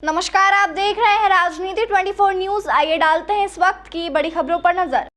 नमस्कार, आप देख रहे हैं राजनीति 24 न्यूज। आइए डालते हैं इस वक्त की बड़ी खबरों पर नजर।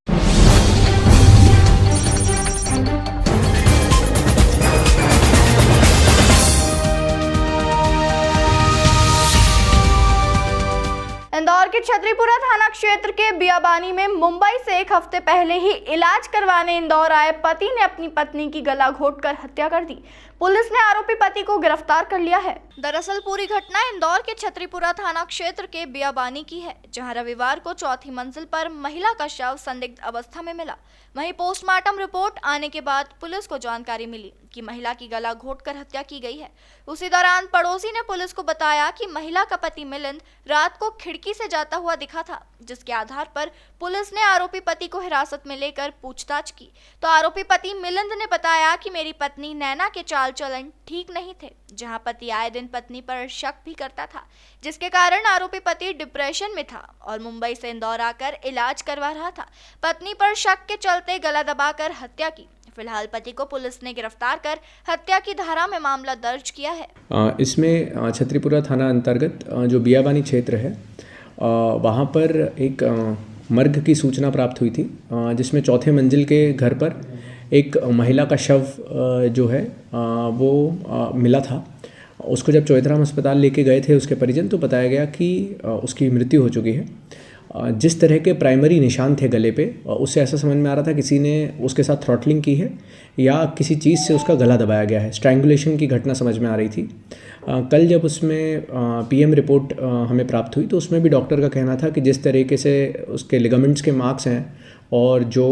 इंदौर के छतरीपुरा थाना क्षेत्र के बियाबानी में मुंबई से एक हफ्ते पहले ही इलाज करवाने इंदौर आए पति ने अपनी पत्नी की गला घोंटकर हत्या कर दी। पुलिस ने आरोपी पति को गिरफ्तार कर लिया है। दरअसल पूरी घटना इंदौर के छतरीपुरा थाना क्षेत्र के बियाबानी की है, जहां रविवार को चौथी मंजिल पर महिला का शव संदिग्ध अवस्था में मिला। वहीं पोस्टमार्टम रिपोर्ट आने के बाद पुलिस को जानकारी मिली कि महिला की गला घोंटकर हत्या की गई है। उसी दौरान पड़ोसी ने पुलिस को बताया कि महिला का पति मिलिंद रात को खिड़की से जाता हुआ दिखा था, जिसके आधार पर पुलिस ने आरोपी पति को हिरासत में लेकर पूछताछ की तो आरोपी पति मिलिंद ने बताया कि मेरी पत्नी नैना के चाल चलन ठीक नहीं थे, जहां पति आए दिन पत्नी पर शक भी करता था, जिसके कारण आरोपी पति डिप्रेशन में था और मुंबई से इंदौर आकर इलाज करवा रहा था। पत्नी पर शक के चलते गला दबाकर हत्या की। फिलहाल पति को पुलिस ने गिरफ्तार कर हत्या की धारा में मामला दर्ज किया है। इसमें छतरीपुरा थाना अंतर्गत जो बियाबानी क्षेत्र है वहाँ पर एक मर्ग की सूचना प्राप्त हुई थी, जिसमें चौथे मंजिल के घर पर एक महिला का शव जो है वो मिला था। उसको जब चौधराम अस्पताल लेके गए थे उसके परिजन, तो बताया गया कि उसकी मृत्यु हो चुकी है। जिस तरह के प्राइमरी निशान थे गले पे, उससे ऐसा समझ में आ रहा था किसी ने उसके साथ थ्रॉटलिंग की है या किसी चीज़ से उसका गला दबाया गया है। स्ट्रैंगुलेशन की घटना समझ में आ रही थी। कल जब उसमें पीएम रिपोर्ट हमें प्राप्त हुई तो उसमें भी डॉक्टर का कहना था कि जिस तरीके से उसके लिगामेंट्स के मार्क्स हैं और जो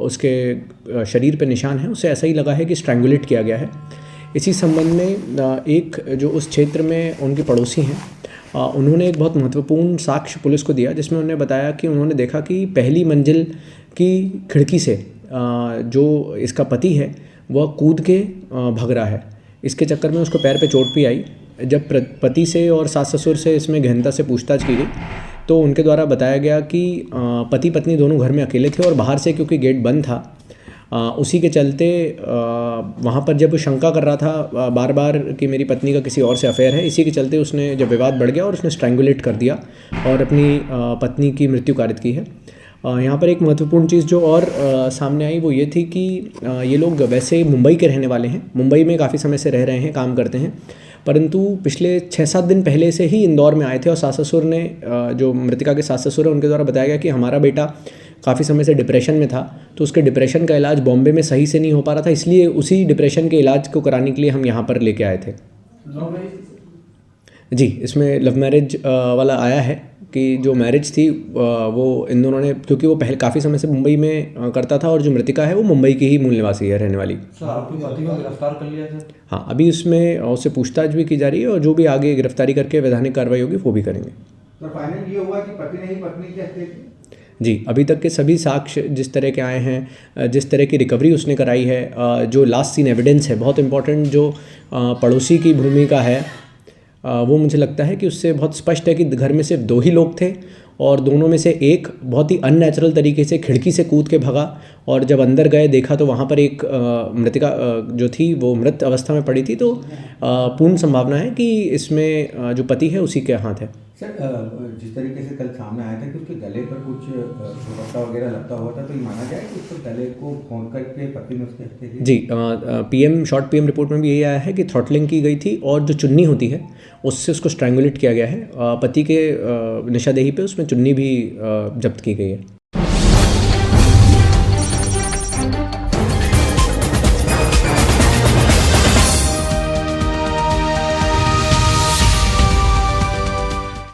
उसके शरीर पे निशान है, उससे ऐसा ही लगा है कि स्ट्रैंगुलेट किया गया है। इसी संबंध में एक जो उस क्षेत्र में उनके पड़ोसी हैं, उन्होंने एक बहुत महत्वपूर्ण साक्ष्य पुलिस को दिया, जिसमें उन्होंने बताया कि उन्होंने देखा कि पहली मंजिल की खिड़की से जो इसका पति है वह कूद के भाग रहा है। इसके चक्कर में उसको पैर पे चोट भी आई। जब पति से और सास ससुर से इसमें गहनता से पूछताछ की गई तो उनके द्वारा बताया गया कि पति पत्नी दोनों घर में अकेले थे और बाहर से क्योंकि गेट बंद था, उसी के चलते वहाँ पर जब वो शंका कर रहा था बार बार कि मेरी पत्नी का किसी और से अफेयर है, इसी के चलते उसने जब विवाद बढ़ गया और उसने स्ट्रैंगुलेट कर दिया और अपनी पत्नी की मृत्यु कारित की है। यहाँ पर एक महत्वपूर्ण चीज़ जो और सामने आई वो ये थी कि ये लोग वैसे मुंबई के रहने वाले हैं, मुंबई में काफ़ी समय से रह रहे हैं, काम करते हैं, परंतु पिछले 6-7 दिन पहले से ही इंदौर में आए थे। और सास ससुर ने, जो मृतिका के सास ससुर है, उनके द्वारा बताया गया कि हमारा बेटा काफ़ी समय से डिप्रेशन में था, तो उसके डिप्रेशन का इलाज बॉम्बे में सही से नहीं हो पा रहा था, इसलिए उसी डिप्रेशन के इलाज को कराने के लिए हम यहाँ पर लेके आए थे। जी, इसमें लव मैरिज वाला आया है कि जो मैरिज थी वो इन दोनों ने, क्योंकि वो पहले काफ़ी समय से मुंबई में करता था और जो मृतिका है वो मुंबई की ही मूल निवासी है, रहने वाली। आपकी पति को गिरफ्तार कर लिया था? हाँ, अभी उसमें उससे पूछताछ भी की जा रही है और जो भी आगे गिरफ्तारी करके वैधानिक कार्रवाई होगी वो भी करेंगे। तो फाइनल ये हुआ कि पति ने ही पत्नी की हत्या की? जी, अभी तक के सभी साक्ष्य जिस तरह के आए हैं, जिस तरह की रिकवरी उसने कराई है, जो लास्ट सीन एविडेंस है, बहुत इंपॉर्टेंट जो पड़ोसी की भूमिका है, वो मुझे लगता है कि उससे बहुत स्पष्ट है कि घर में सिर्फ 2 ही लोग थे और दोनों में से एक बहुत ही अननेचुरल तरीके से खिड़की से कूद के भागा और जब अंदर गए देखा तो वहाँ पर एक मृतिका जो थी वो मृत अवस्था में पड़ी थी। तो पूर्ण संभावना है कि इसमें जो पति है उसी के हाथ है। सर, जिस तरीके से कल सामने आया था कि उसके गले पर कुछ दुपट्टा वगैरह लगता हुआ था, तो ये माना जाए कि उसके गले को फोन करके पति ने उसकी हत्या की? जी, शॉर्ट पीएम रिपोर्ट में भी यही आया है कि थ्रॉटलिंग की गई थी और जो चुन्नी होती है उससे उसको स्ट्रैंगुलेट किया गया है। पति के निशादेही पे उसमें चुन्नी भी जब्त की गई है।